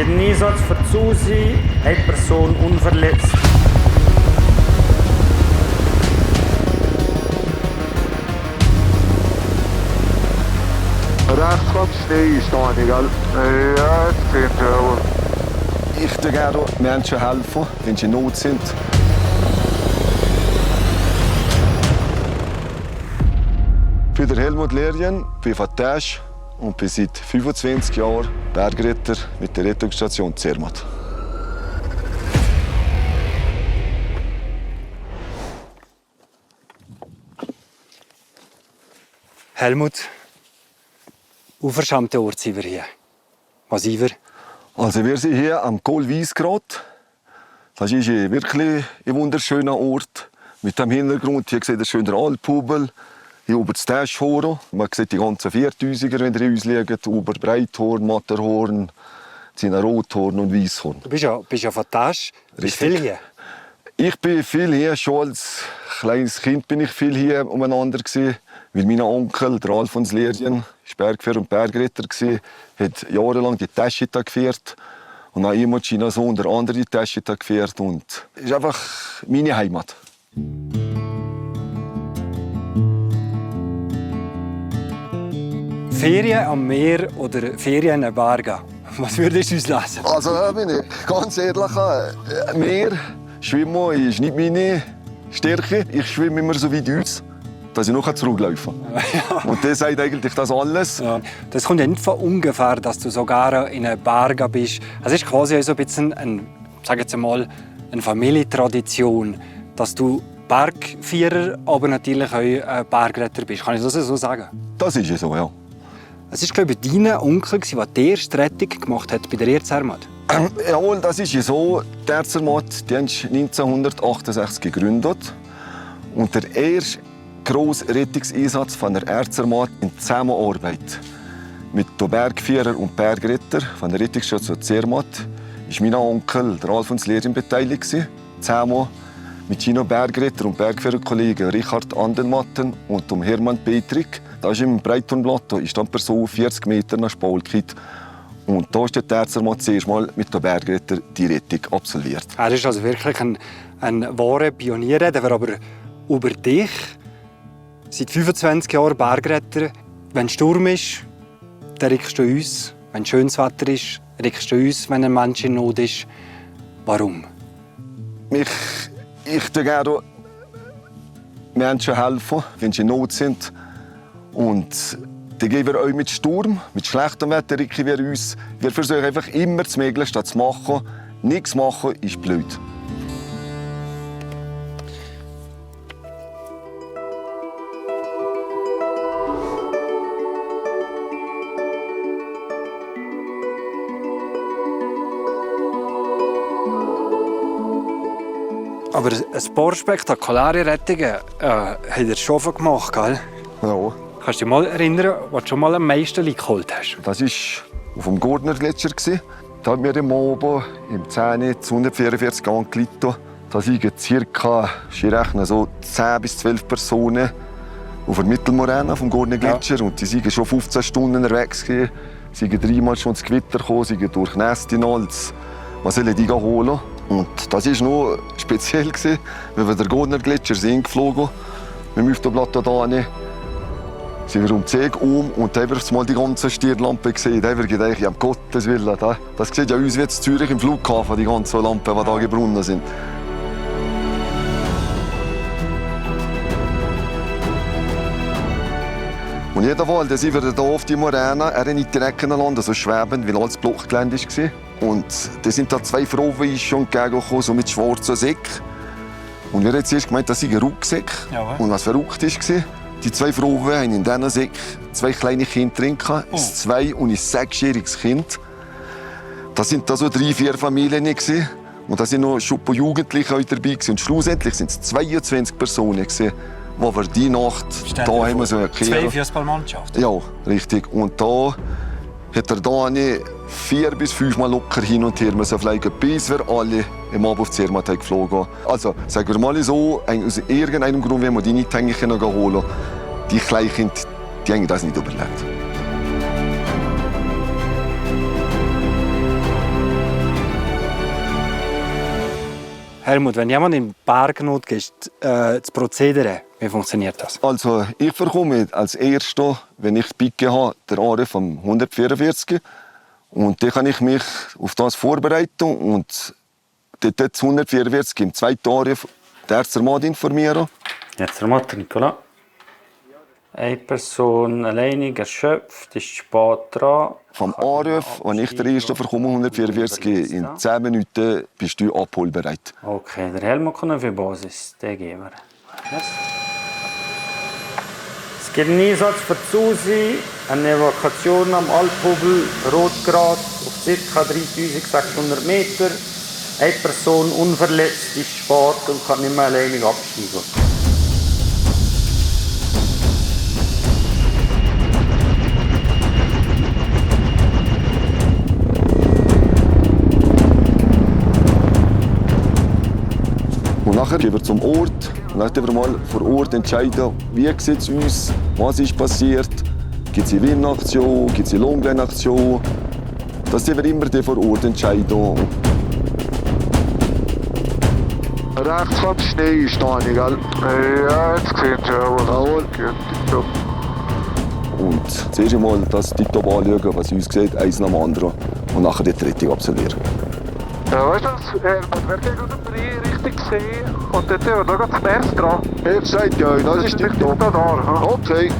Seit dem Einsatz von Susi eine Person unverletzt. Rechts ganz schnell stehen, gell? Ja, jetzt sind wir. Ich würde gerne Menschen helfen, wenn sie in Not sind. Ich bin Helmut Lerjen, bin Fattage und bin seit 25 Jahren Bergretter mit der Rettungsstation Zermatt. Helmut, unverschämter Ort sind wir hier. Was sind wir? Also wir sind hier am Kohlwiesgrad. Das ist wirklich ein wunderschöner Ort. Mit dem Hintergrund, hier seht ihr schön den Alphubel, hier oben das Täschhorn. Man sieht die ganzen 4000er, wenn die uns liegen. Ober Breithorn, Matterhorn, Rothorn und Weisshorn. Du bist ja von Tasch. Du bist viel hier. Ich bin viel hier, schon als kleines Kind bin ich viel hier umeinander gewesen, weil mein Onkel, der Alfons Lerjen, war Bergführer und Bergretter, hat jahrelang die Taschita geführt und auch immer mein Sohn der andere die Taschita geführt und es ist einfach meine Heimat. Ferien am Meer oder Ferien in den Bergen? Was würdest du uns lesen? Also da bin ich ganz ehrlich, Meer, Schwimmen ist nicht meine Stärke. Ich schwimme immer so wie uns, dass ich noch zurücklaufen kann. Ja. Und das sagt eigentlich das alles. Ja. Das kommt ja nicht von ungefähr, dass du sogar in den Bergen bist. Es ist quasi so ein bisschen eine Familientradition, dass du Bergführer, aber natürlich auch Bergretter bist. Kann ich das so sagen? Das ist so, ja. Es war, glaube ich, dein Onkel, der die erste Rettung gemacht hat bei der Zermatt. Jawohl, das ist so. Die Zermatt die haben 1968 gegründet. Und der erste grosse Rettungseinsatz von der Zermatt in Zusammenarbeit mit den Bergführern und Bergrettern von der Rettungsstation Zermatt war mein Onkel, der Alfons Lerjen, beteiligt. Zusammen mit seinen Bergretter und Bergführerkollegen Richard Andenmatten und Hermann Petrik. Da ist im Breithornplateau ist dann Person 40 Meter nach Spolkit. Und da ist der Zermatt zuerst mal mit den Bergrettern die Rettung absolviert. Er ist also wirklich ein wahrer Pionier. Der war aber über dich. Seit 25 Jahren Bergretter. Wenn Sturm ist, dann rickst du uns. Wenn schönes Wetter ist, rickst du uns, wenn ein Mensch in Not ist. Warum? Ich würde gerne Menschen helfen, wenn sie in Not sind. Und dann gehen wir auch mit Sturm, mit schlechtem Wetter richten wir uns. Wir versuchen einfach immer das Möglichste zu machen. Nichts machen ist blöd. Aber ein paar spektakuläre Rettungen hat er schon gemacht, gell? Ja. Kannst du dich mal erinnern, was du schon mal am meisten geholt hast? Das war auf dem Gordner Gletscher. Da haben wir im Oben im 10 zu 144 angelitten. Da sind ca. so 10 bis 12 Personen auf der Mittelmoräne vom Gordner Gletscher. Ja. Und die waren schon 15 Stunden unterwegs. Sie sind dreimal schon ins Gewitter gekommen, sie sind durchnässt in alles. Was sollen die holen? Und das war noch speziell, weil wir den Gordner Gletscher sind geflogen. Wir müssen auf dem Plateau da sind wir um die Säge und dann haben wir mal die ganze Stirnlampe gesehen. Da haben wir gedacht, ja, um Gottes Willen, das sieht ja aus wie in Zürich im Flughafen, die ganzen Lampen, die da gebrannt sind. Und jedenfalls, dann sind wir hier auf die Moräne, er nicht direkt landen, also schwebend, weil alles Blockgelände war. Und da sind da 2 Frauen schon entgegengekommen, so mit schwarzen Säcken. Und wir haben zuerst gemeint, das sei ein Rucksack. Ja. Und was verrückt war, die 2 Frauen haben in diesen Säcken 2 kleine Kinder drin, ein 2- und ein 6-jähriges Kind. Das waren so 3-4 Familien. Und da waren noch Schuppen Jugendliche dabei. Und schlussendlich waren es 22 Personen, die wir diese Nacht hier haben so erklärt. 2 Fußballmannschaften? Ja, richtig. Und da hat der Dani 4 bis 5 Mal locker hin und her fliegen, bis wir alle im Abend auf die Zermatt geflogen sind. Also, sagen wir mal so, aus irgendeinem Grund, wenn wir die nicht holen können, die Kleinkinder, die haben das nicht überlebt. Helmut, wenn jemand in Bergnot geht, das Prozedere, wie funktioniert das? Also ich bekomme als Erster, wenn ich das Picke habe, den Anruf vom 144. Und dann kann ich mich auf das vorbereiten und dort das 144 im zweiten Anruf den Ärzte informieren. Jetzt der Mutter, Nicola. Eine Person alleinig erschöpft, ist spät dran. Vom Anruf, wenn ich den ersten bekomme, 144, in 10 Minuten bist du abholbereit. Okay, der Helmut kommt auf die Basis. Den geben wir. Yes. Es gibt einen Einsatz für die Susi, eine Evakuation am Alphubel, Rotgrad auf ca. 3600 Meter. Eine Person unverletzt ist spät und kann nicht mehr alleinig absteigen. Und nachher gehen wir zum Ort und dann wir mal vor Ort entscheiden, wie sieht es uns, was ist passiert, gibt es eine Windaktion, gibt es eine Longline-Aktion. Das wir immer vor Ort entscheiden. Rechts vom Schnee stehe ich, gell? Ja, jetzt sehen Sie jawohl. Gut. Und zuerst einmal das Tipptopp anschauen, was uns sieht, eins nach dem anderen. Und nachher die Rettung absolvieren. Ja, weißt du was? Wer geht aus dem Brie richtig sehen? Und dort haben wir noch das Erste dran. Jetzt seid ihr, das ist Tipptopp. Da. Okay.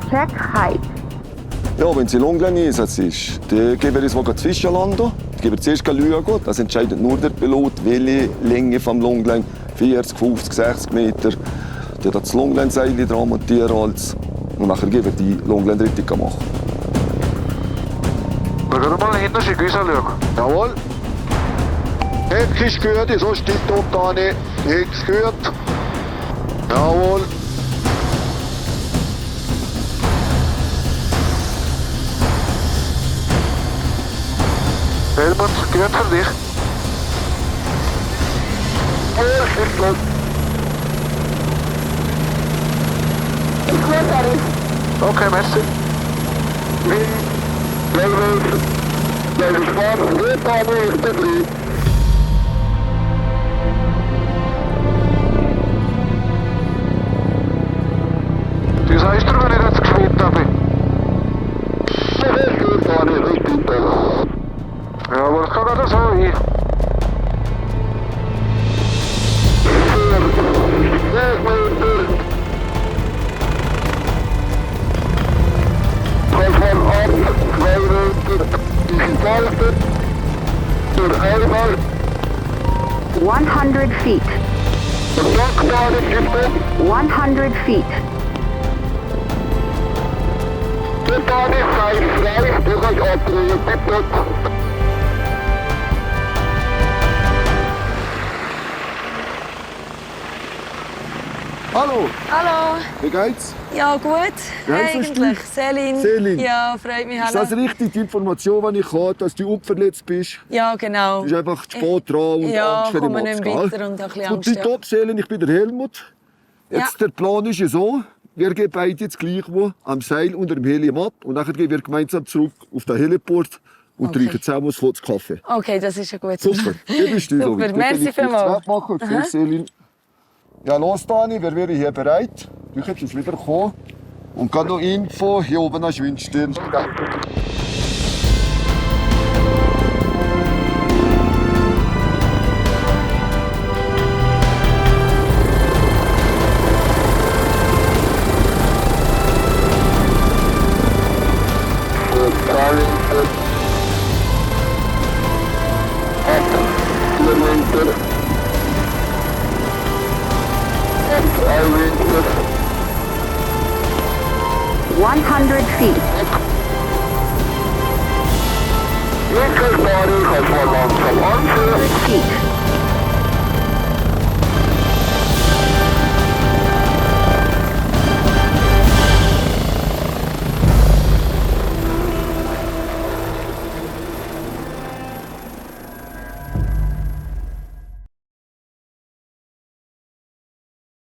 Check height. Ja, wenn es ein Longline-Einsatz ist, dann geben wir uns mal die Fische landen. Dann geben wir zuerst schauen. Das entscheidet nur der Pilot, welche Länge vom Longline, 40, 50, 60 Meter. Dann hat das Longline-Seil dran montieren. Und nachher geben wir die Longline-Rettung machen. Wir gehen mal hinter die Güsse schauen. Jawohl. Heck ist gut, so steht da nicht. Heck ist gut. Jawohl. Helmut, gut für dich. Ja, steht gut. Ist gut, Harry. Okay, merci. Du sagst dir, wenn ich jetzt geschwimmt habe. Ja, aber es kann gerade so hin. Durch einmal 100 feet. 100 feet. Hallo, Hallo. wie geht's? Ja, gut. Wie heisst du? Eigentlich. Selin. Selin. Ja, freut mich. Ist das Hallo. richtig, die Information, die ich habe, dass du unverletzt bist? Ja, genau. Du bist einfach zu spät dran und Ja, Angst vor dem komme Max, nicht gell? weiter und habe ein bisschen Und die Angst, ja. Top-Seelen, ich bin der Helmut. Jetzt, Ja. der Plan ist ja so, wir gehen beide jetzt gleich wo, am Seil unter dem Helium ab und dann gehen wir gemeinsam zurück auf den Heliport und Okay. trinken zusammen ein Schwarz Kaffee. Okay, das ist ja gut. Super, hier bist du. Super, merci vielmals. Machen. Tschüss, Selin. Ja, los, Dani, wir wären hier bereit. Du kannst jetzt wieder kommen. Und gerade noch Info, hier oben an Schwindstirn. $100 feet. 100 feet.